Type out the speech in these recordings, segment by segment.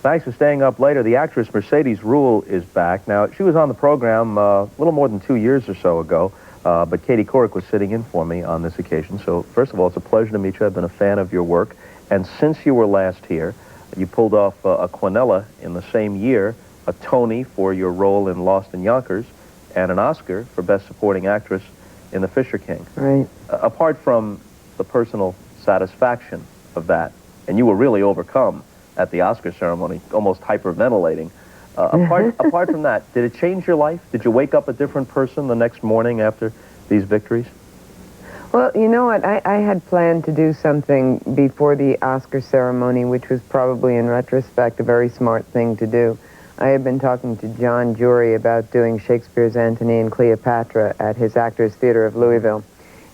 Thanks for staying up later. The actress Mercedes Ruehl is back. Now, she was on the program a little more than 2 years or so ago, but Katie Couric was sitting in for me on this occasion. So, first of all, it's a pleasure to meet you. I've been a fan of your work. And since you were last here, you pulled off a Quinella in the same year, a Tony for your role in Lost in Yonkers, and an Oscar for Best Supporting Actress in The Fisher King. Right. Apart from the personal satisfaction of that, and you were really overcome at the Oscar ceremony, almost hyperventilating. Apart from that, did it change your life? Did you wake up a different person the next morning after these victories? Well, you know what? I had planned to do something before the Oscar ceremony, which was probably, in retrospect, a very smart thing to do. I had been talking to John Jury about doing Shakespeare's Antony and Cleopatra at his Actors Theater of Louisville.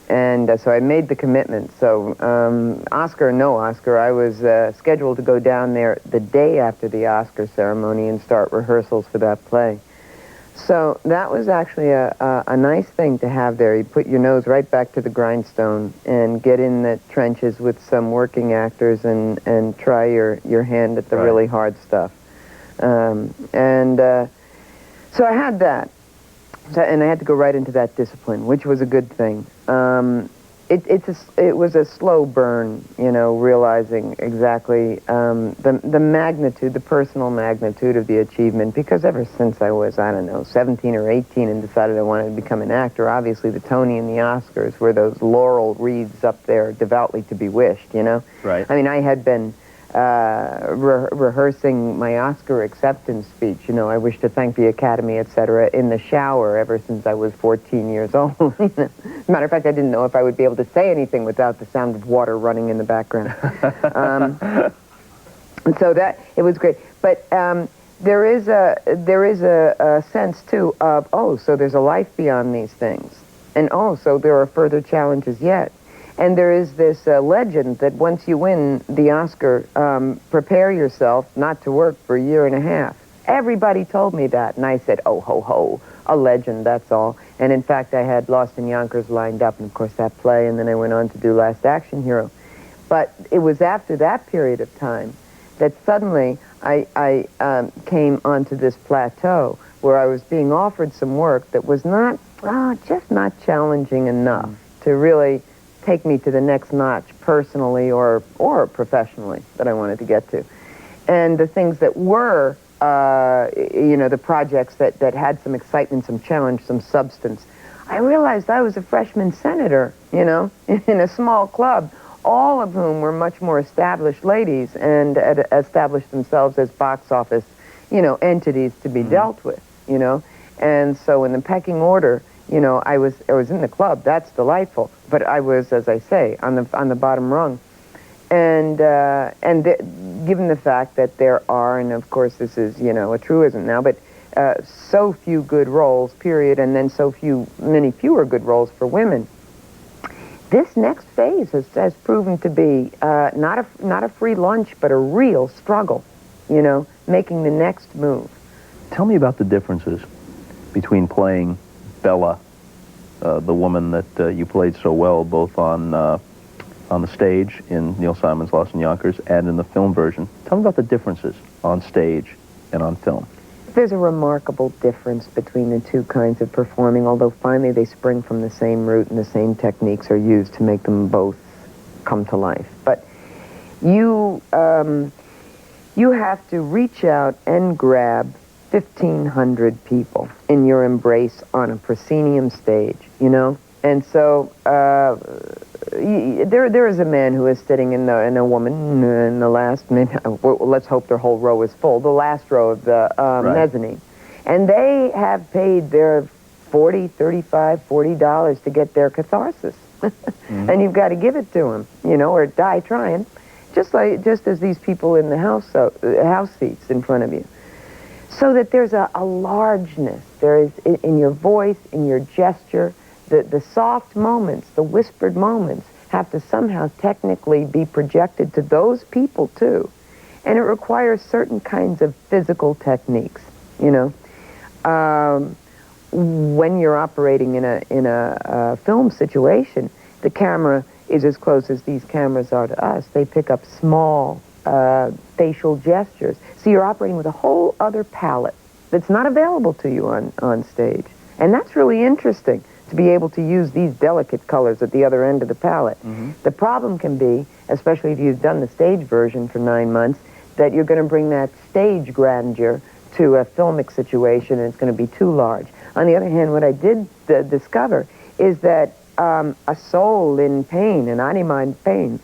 And so I made the commitment. So Oscar or no Oscar, I was scheduled to go down there the day after the Oscar ceremony and start rehearsals for that play. So that was actually a nice thing to have there. You put your nose right back to the grindstone and get in the trenches with some working actors and try your hand at the really hard stuff. So I had that. And I had to go right into that discipline, which was a good thing. It was a slow burn, you know, realizing exactly the magnitude, the personal magnitude of the achievement, because ever since I was, I don't know, 17 or 18 and decided I wanted to become an actor, obviously the Tony and the Oscars were those laurel wreaths up there devoutly to be wished, you know? Right. I mean, I had been rehearsing my Oscar acceptance speech. You know, I wish to thank the Academy, etc., in the shower ever since I was 14 years old. As a matter of fact, I didn't know if I would be able to say anything without the sound of water running in the background. So that, it was great. But there is a sense, too, of, oh, so there's a life beyond these things. And, oh, so there are further challenges yet. And there is this legend that once you win the Oscar, prepare yourself not to work for a year and a half. Everybody told me that, and I said, oh, ho, ho, a legend, that's all. And in fact, I had Lost in Yonkers lined up, and of course that play, and then I went on to do Last Action Hero. But it was after that period of time that suddenly I came onto this plateau where I was being offered some work that was not, just not challenging enough to really take me to the next notch personally or professionally that I wanted to get to. And the things that were, you know, the projects that had some excitement, some challenge, some substance, I realized I was a freshman senator, you know, in a small club, all of whom were much more established ladies and had established themselves as box office, you know, entities to be dealt with, you know. And so in the pecking order, you know, I was in the club. That's delightful. But I was, as I say, on the bottom rung. And given the fact that there are, and of course this is, you know, a truism now, but so few good roles, period, and then many fewer good roles for women. This next phase has proven to be not a free lunch, but a real struggle, you know, making the next move. Tell me about the differences between playing Bella, the woman that you played so well, both on the stage in Neil Simon's Lost in Yonkers and in the film version. Tell me about the differences on stage and on film. There's a remarkable difference between the two kinds of performing, although finally they spring from the same root and the same techniques are used to make them both come to life. But you have to reach out and grab 1,500 people in your embrace on a proscenium stage, you know? And so there is a man who is sitting and a woman in the last, let's hope their whole row is full, the last row of the mezzanine. And they have paid their $40, $35, $40 to get their catharsis. And you've got to give it to them, you know, or die trying, just as these people in the house seats in front of you. So that there's a largeness. There is in your voice, in your gesture, the soft moments, the whispered moments have to somehow technically be projected to those people too. And it requires certain kinds of physical techniques, you know. When you're operating in a film situation, the camera is as close as these cameras are to us. They pick up small facial gestures. So you're operating with a whole other palette that's not available to you on stage. And that's really interesting, to be able to use these delicate colors at the other end of the palette. The problem can be, especially if you've done the stage version for 9 months, that you're going to bring that stage grandeur to a filmic situation, and it's going to be too large. On the other hand, what I did discover is that a soul in pain, an anima in pain,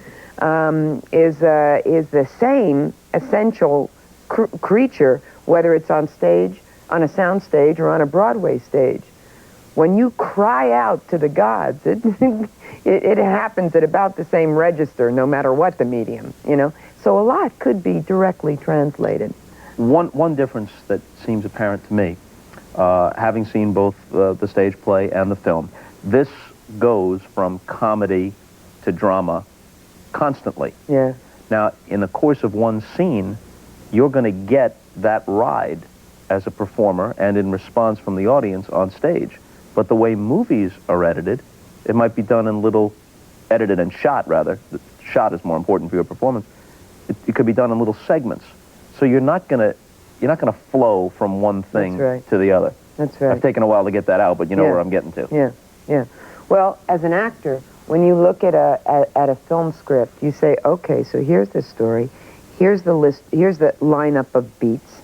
is the same essential creature, whether it's on stage, on a sound stage, or on a Broadway stage. When you cry out to the gods, it happens at about the same register, no matter what the medium, you know. So a lot could be directly translated. One difference that seems apparent to me, having seen both the stage play and the film, this goes from comedy to drama constantly. Yeah. Now, in the course of one scene, you're going to get that ride as a performer and in response from the audience on stage. But the way movies are edited, it might be done in little, edited and shot, rather. The shot is more important for your performance. It could be done in little segments. So you're not gonna flow from one thing to the other. That's right. It's taken a while to get that out, but you know where I'm getting to. Yeah, yeah. Well, as an actor, when you look at a film script, you say, okay, so here's the story, here's the list, here's the lineup of beats,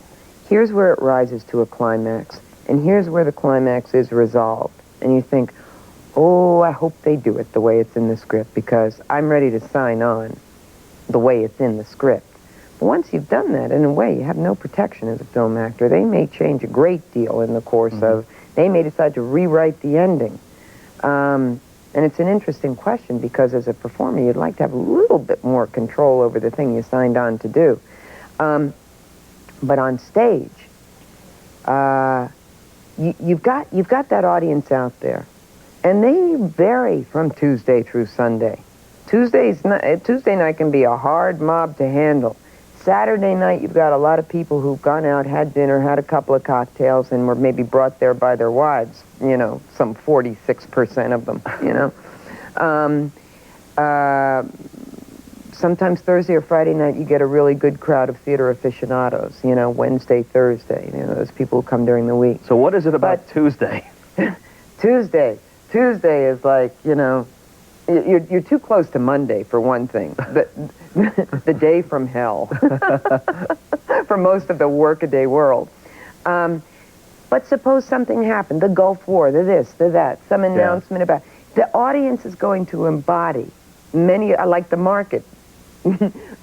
here's where it rises to a climax, and here's where the climax is resolved. And you think, oh, I hope they do it the way it's in the script, because I'm ready to sign on the way it's in the script. But once you've done that, in a way, you have no protection as a film actor. They may change a great deal in the course of, they may decide to rewrite the ending. And it's an interesting question, because as a performer, you'd like to have a little bit more control over the thing you signed on to do. But on stage, you've got that audience out there, and they vary from Tuesday through Sunday. Tuesday night can be a hard mob to handle. Saturday night, you've got a lot of people who've gone out, had dinner, had a couple of cocktails, and were maybe brought there by their wives, you know, some 46% of them, you know. Sometimes Thursday or Friday night, you get a really good crowd of theater aficionados, you know, Wednesday, Thursday, you know, those people who come during the week. So what is it about Tuesday? Tuesday is like, you know, you're too close to Monday, for one thing. The day from hell for most of the workaday world. But suppose something happened, the Gulf War, the this, the that, some announcement about... The audience is going to embody many, like the market.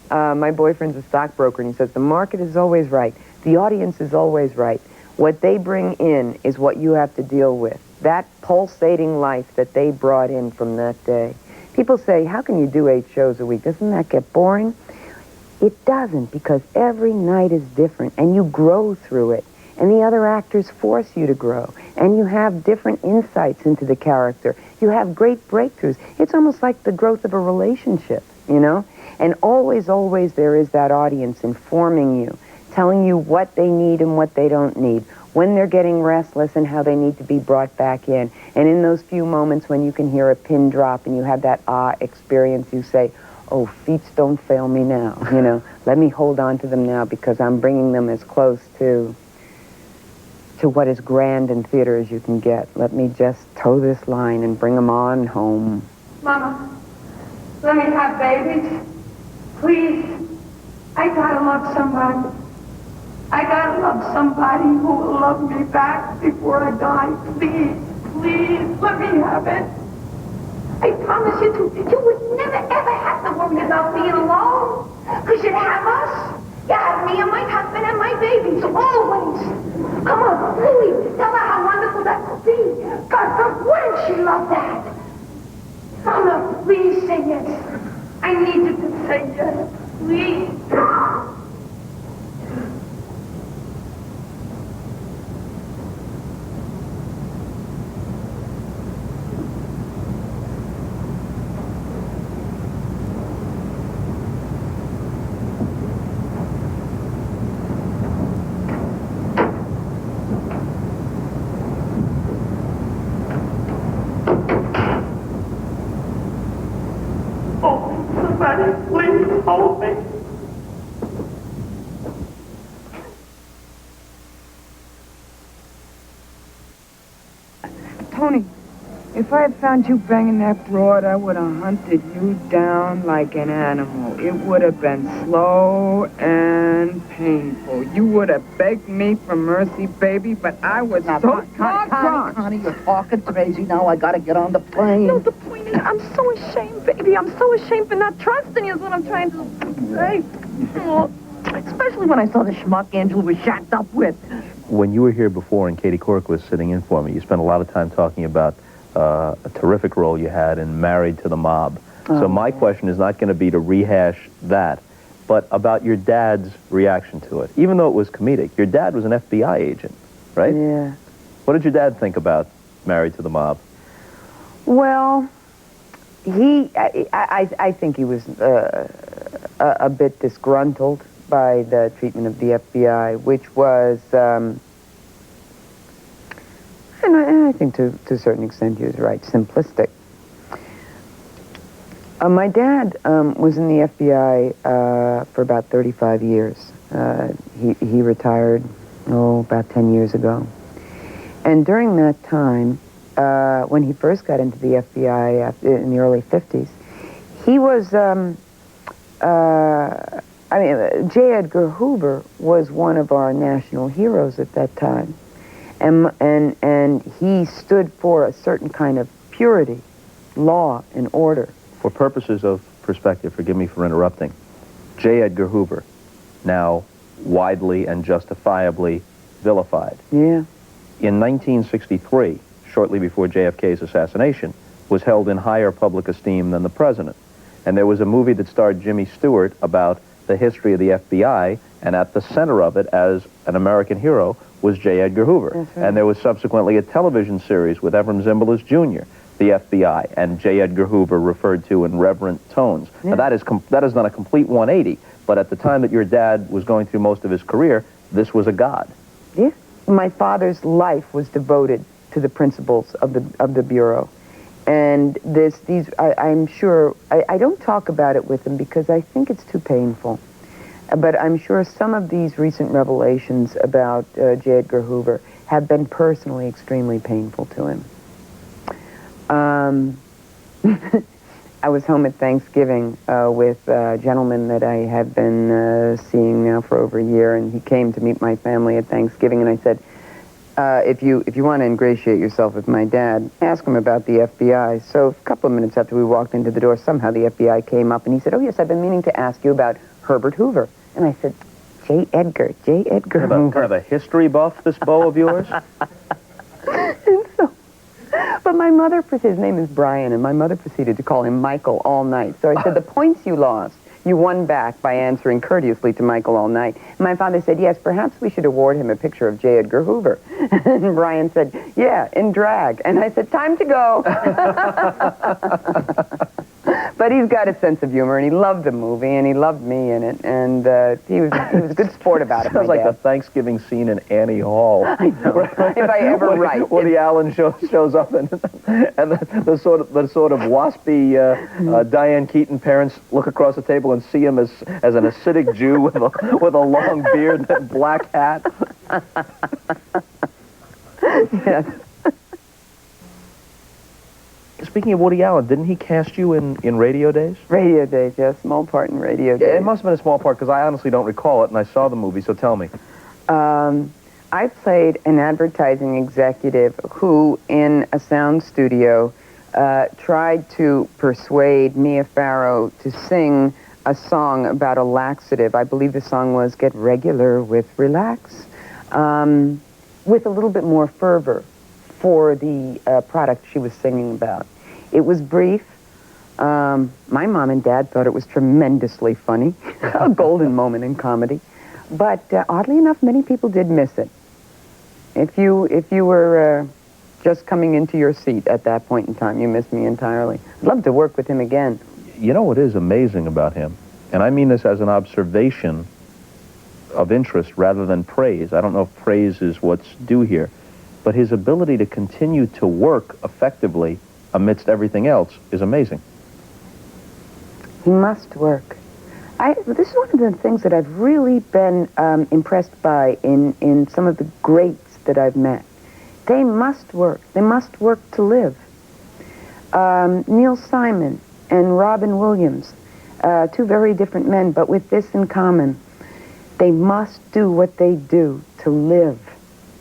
My boyfriend's a stockbroker, and he says, the market is always right. The audience is always right. What they bring in is what you have to deal with. That pulsating life that they brought in from that day. People say, how can you do 8 shows a week? Doesn't that get boring? It doesn't, because every night is different, and you grow through it. And the other actors force you to grow. And you have different insights into the character. You have great breakthroughs. It's almost like the growth of a relationship, you know? And always, always there is that audience informing you, telling you what they need and what they don't need, when they're getting restless and how they need to be brought back in. And in those few moments when you can hear a pin drop and you have that experience, you say, oh, feet don't fail me now, you know? Let me hold on to them now, because I'm bringing them as close to what is grand in theater as you can get. Let me just toe this line and bring them on home. Mama, let me have babies. Please. I gotta love somebody. I gotta love somebody who will love me back before I die. Please, please, let me have it. I promise you would never, ever have to worry about being alone. Because you'd have us. You have me and my husband and my babies, always. Come on, please, tell her how wonderful that could be. God, wouldn't she love that? Mama, please say yes. I need you to say yes, please. Somebody, please hold me. Tony, if I had found you banging that broad, I would have hunted you down like an animal. It would have been slow and painful. You would have begged me for mercy, baby, but I was so Connie, you're talking crazy now. I gotta get on the plane. No, the point is, I'm so ashamed, baby. I'm so ashamed for not trusting you is what I'm trying to say. Oh, especially when I saw the schmuck Angela was shacked up with. When you were here before and Katie Couric was sitting in for me, you spent a lot of time talking about a terrific role you had in Married to the Mob. So my question is not going to be to rehash that, but about your dad's reaction to it. Even though it was comedic, your dad was an FBI agent, right? Yeah. What did your dad think about Married to the Mob? Well, I think he was a bit disgruntled by the treatment of the FBI, which was, and I think to a certain extent he was right, simplistic. My dad was in the FBI for about 35 years. He retired, about 10 years ago. And during that time, when he first got into the FBI in the early 50s, he was, J. Edgar Hoover was one of our national heroes at that time. And he stood for a certain kind of purity, law, and order. For purposes of perspective, forgive me for interrupting, J. Edgar Hoover, now widely and justifiably vilified. Yeah. In 1963, shortly before JFK's assassination, was held in higher public esteem than the president. And there was a movie that starred Jimmy Stewart about the history of the FBI, and at the center of it, as an American hero, was J. Edgar Hoover. That's right. And there was subsequently a television series with Ephraim Zimbalist Jr., the FBI, and J. Edgar Hoover referred to in reverent tones. Yeah. Now, that is not a complete 180, but at the time that your dad was going through most of his career, this was a god. Yeah. My father's life was devoted to the principles of the Bureau. And I'm sure, I don't talk about it with him because I think it's too painful. But I'm sure some of these recent revelations about J. Edgar Hoover have been personally extremely painful to him. I was home at Thanksgiving with a gentleman that I have been seeing now for over a year, and he came to meet my family at Thanksgiving, and I said, if you want to ingratiate yourself with my dad, ask him about the FBI. So a couple of minutes after we walked into the door, somehow the FBI came up, and he said, oh, yes, I've been meaning to ask you about Herbert Hoover. And I said, J. Edgar Hoover. Kind of a history buff, this beau of yours? But my mother, his name is Brian, and my mother proceeded to call him Michael all night. So I said, the points you lost, you won back by answering courteously to Michael all night. And my father said, yes, perhaps we should award him a picture of J. Edgar Hoover. And Brian said, yeah, in drag. And I said, time to go. But he's got a sense of humor, and he loved the movie, and he loved me in it, and he was a good sport about it. Sounds like the Thanksgiving scene in Annie Hall. I know. If I ever write. Woody Allen shows up, and the sort of waspy Diane Keaton parents look across the table and see him as an acidic Jew with a long beard and black hat. Yes. Speaking of Woody Allen, didn't he cast you in Radio Days? Radio Days, yes. Small part in Radio Days. Yeah, it must have been a small part, because I honestly don't recall it, and I saw the movie, so tell me. I played an advertising executive who, in a sound studio, tried to persuade Mia Farrow to sing a song about a laxative. I believe the song was Get Regular with Relax, with a little bit more fervor for the product she was singing about. It was brief. My mom and dad thought it was tremendously funny, a golden moment in comedy. But oddly enough, many people did miss it. If you were just coming into your seat at that point in time, you missed me entirely. I'd love to work with him again. You know what is amazing about him? And I mean this as an observation of interest rather than praise. I don't know if praise is what's due here. But his ability to continue to work effectively amidst everything else is amazing. He must work. This is one of the things that I've really been impressed by in some of the greats that I've met, They must work. They must work to live. Neil Simon and Robin Williams, two very different men, but with this in common. They must do what they do to live,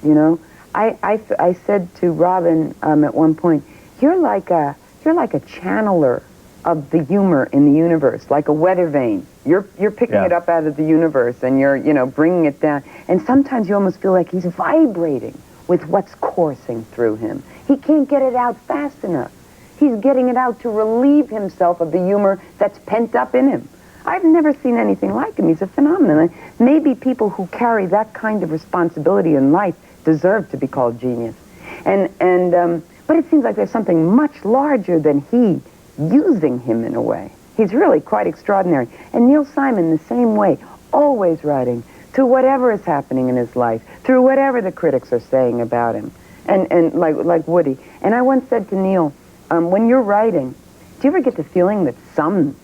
you know? I said to Robin at one point, you're like a channeler of the humor in the universe, like a weather vane. You're picking it up out of the universe, and you're, you know, bringing it down. And sometimes you almost feel like he's vibrating with what's coursing through him. He can't get it out fast enough. He's getting it out to relieve himself of the humor that's pent up in him. I've never seen anything like him. He's a phenomenon. Maybe people who carry that kind of responsibility in life deserve to be called genius. But it seems like there's something much larger than he using him in a way. He's really quite extraordinary. And Neil Simon, the same way, always writing to whatever is happening in his life, through whatever the critics are saying about him, and like Woody. And I once said to Neil, when you're writing, do you ever get the feeling that some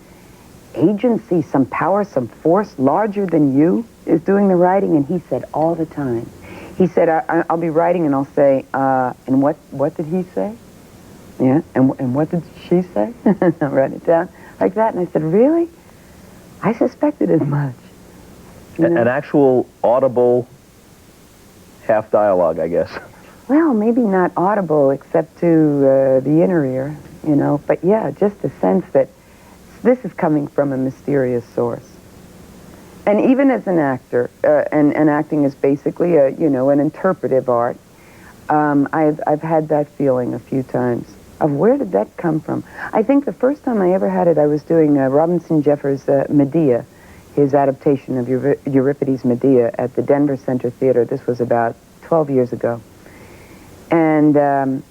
agency, some power, some force larger than you is doing the writing? And he said all the time. He said, I'll be writing and I'll say, and what did he say? Yeah, and what did she say? I'll write it down like that. And I said, really? I suspected as much. You know? An actual audible half dialogue, I guess. Well, maybe not audible except to the inner ear, you know. But yeah, just the sense that this is coming from a mysterious source. And even as an actor, and acting is basically an interpretive art, I've had that feeling a few times of where did that come from? I think the first time I ever had it, I was doing Robinson Jeffers' Medea, his adaptation of Euripides' Medea at the Denver Center Theater. This was about 12 years ago. And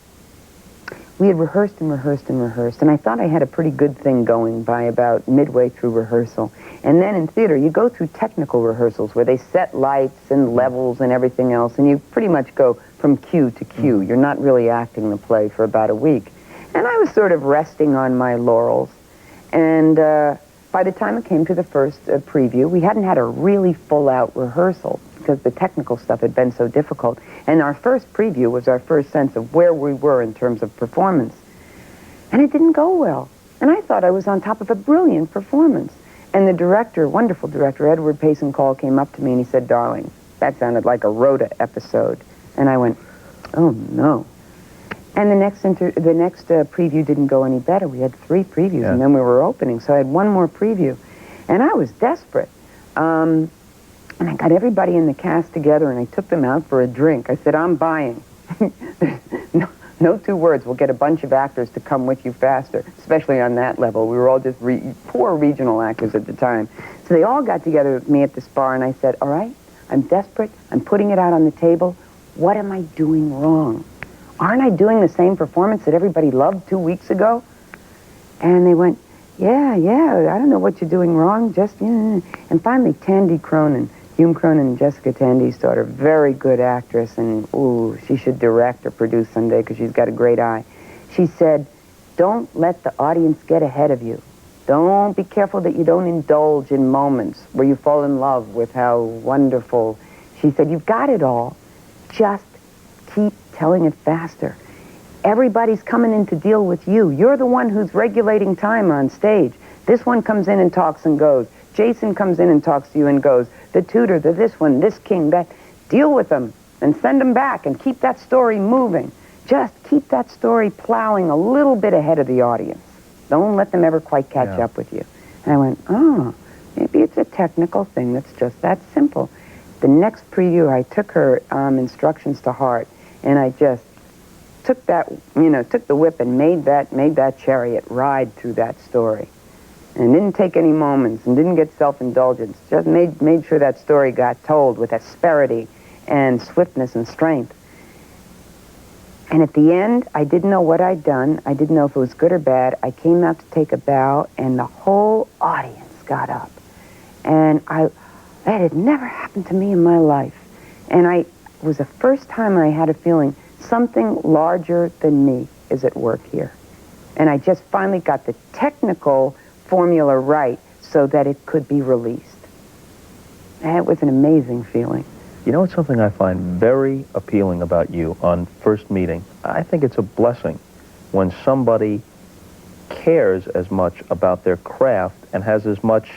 we had rehearsed and rehearsed and rehearsed, and I thought I had a pretty good thing going by about midway through rehearsal. And then in theater, you go through technical rehearsals where they set lights and levels and everything else, and you pretty much go from cue to cue. You're not really acting the play for about a week. And I was sort of resting on my laurels. And by the time it came to the first preview, we hadn't had a really full-out rehearsal because the technical stuff had been so difficult. And our first preview was our first sense of where we were in terms of performance. And it didn't go well. And I thought I was on top of a brilliant performance. And the director, wonderful director, Edward Payson Call, came up to me and he said, darling, that sounded like a Rhoda episode. And I went, oh, no. And the next preview didn't go any better. We had 3 previews, and then we were opening. So I had one more preview. And I was desperate. And I got everybody in the cast together, and I took them out for a drink. I said, I'm buying. No 2 words. We'll get a bunch of actors to come with you faster, especially on that level. We were all just poor regional actors at the time. So they all got together with me at this bar, and I said, all right, I'm desperate. I'm putting it out on the table. What am I doing wrong? Aren't I doing the same performance that everybody loved 2 weeks ago? And they went, yeah, I don't know what you're doing wrong, just, yeah. And finally, Tandy Cronin, Hume Cronin and Jessica Tandy's daughter, very good actress, and, ooh, she should direct or produce someday because she's got a great eye. She said, don't let the audience get ahead of you. Don't be careful that you don't indulge in moments where you fall in love with how wonderful. She said, you've got it all. Just keep telling it faster. Everybody's coming in to deal with you. You're the one who's regulating time on stage. This one comes in and talks and goes. Jason comes in and talks to you and goes. The tutor, this one, this king, that. Deal with them and send them back and keep that story moving. Just keep that story plowing a little bit ahead of the audience. Don't let them ever quite catch up with you. And I went, oh, maybe it's a technical thing that's just that simple. The next preview, I took her instructions to heart, and I just took that, took the whip and made that chariot ride through that story. And didn't take any moments and didn't get self-indulgence. Just made sure that story got told with asperity and swiftness and strength. And at the end, I didn't know what I'd done. I didn't know if it was good or bad. I came out to take a bow, and the whole audience got up. And that had never happened to me in my life. And it was the first time I had a feeling something larger than me is at work here. And I just finally got the technical formula right so that it could be released. And it was an amazing feeling. You know, it's something I find very appealing about you on first meeting. I think it's a blessing when somebody cares as much about their craft and has as much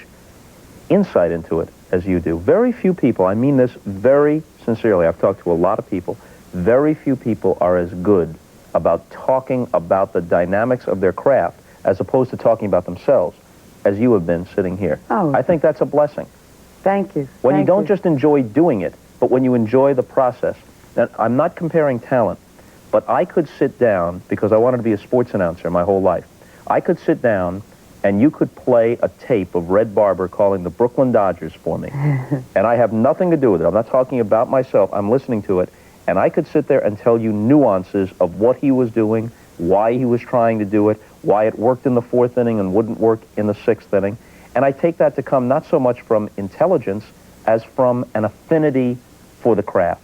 insight into it as you do. Very few people, I mean this very sincerely, I've talked to a lot of people, very few people are as good about talking about the dynamics of their craft as opposed to talking about themselves as you have been sitting here. Oh. I think that's a blessing. Thank you. When you Thank don't just enjoy doing it, but when you enjoy the process. Now, I'm not comparing talent, but I could sit down, because I wanted to be a sports announcer my whole life. I could sit down and you could play a tape of Red Barber calling the Brooklyn Dodgers for me. And I have nothing to do with it. I'm not talking about myself. I'm listening to it. And I could sit there and tell you nuances of what he was doing, why he was trying to do it, why it worked in the 4th inning and wouldn't work in the 6th inning. And I take that to come not so much from intelligence as from an affinity for the craft.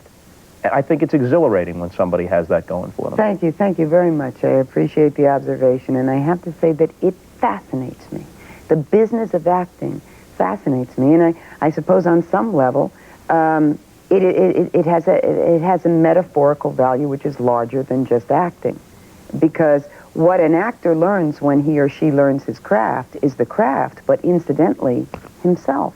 And I think it's exhilarating when somebody has that going for them. Thank you very much. I appreciate the observation, and I have to say that it fascinates me. The business of acting fascinates me, and I suppose on some level, it has a metaphorical value which is larger than just acting. Because what an actor learns when he or she learns his craft is the craft, but incidentally, himself.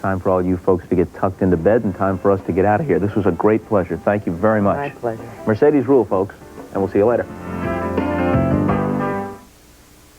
Time for all you folks to get tucked into bed and time for us to get out of here. This was a great pleasure. Thank you very much. My pleasure. Mercedes Ruehl, folks, and we'll see you later.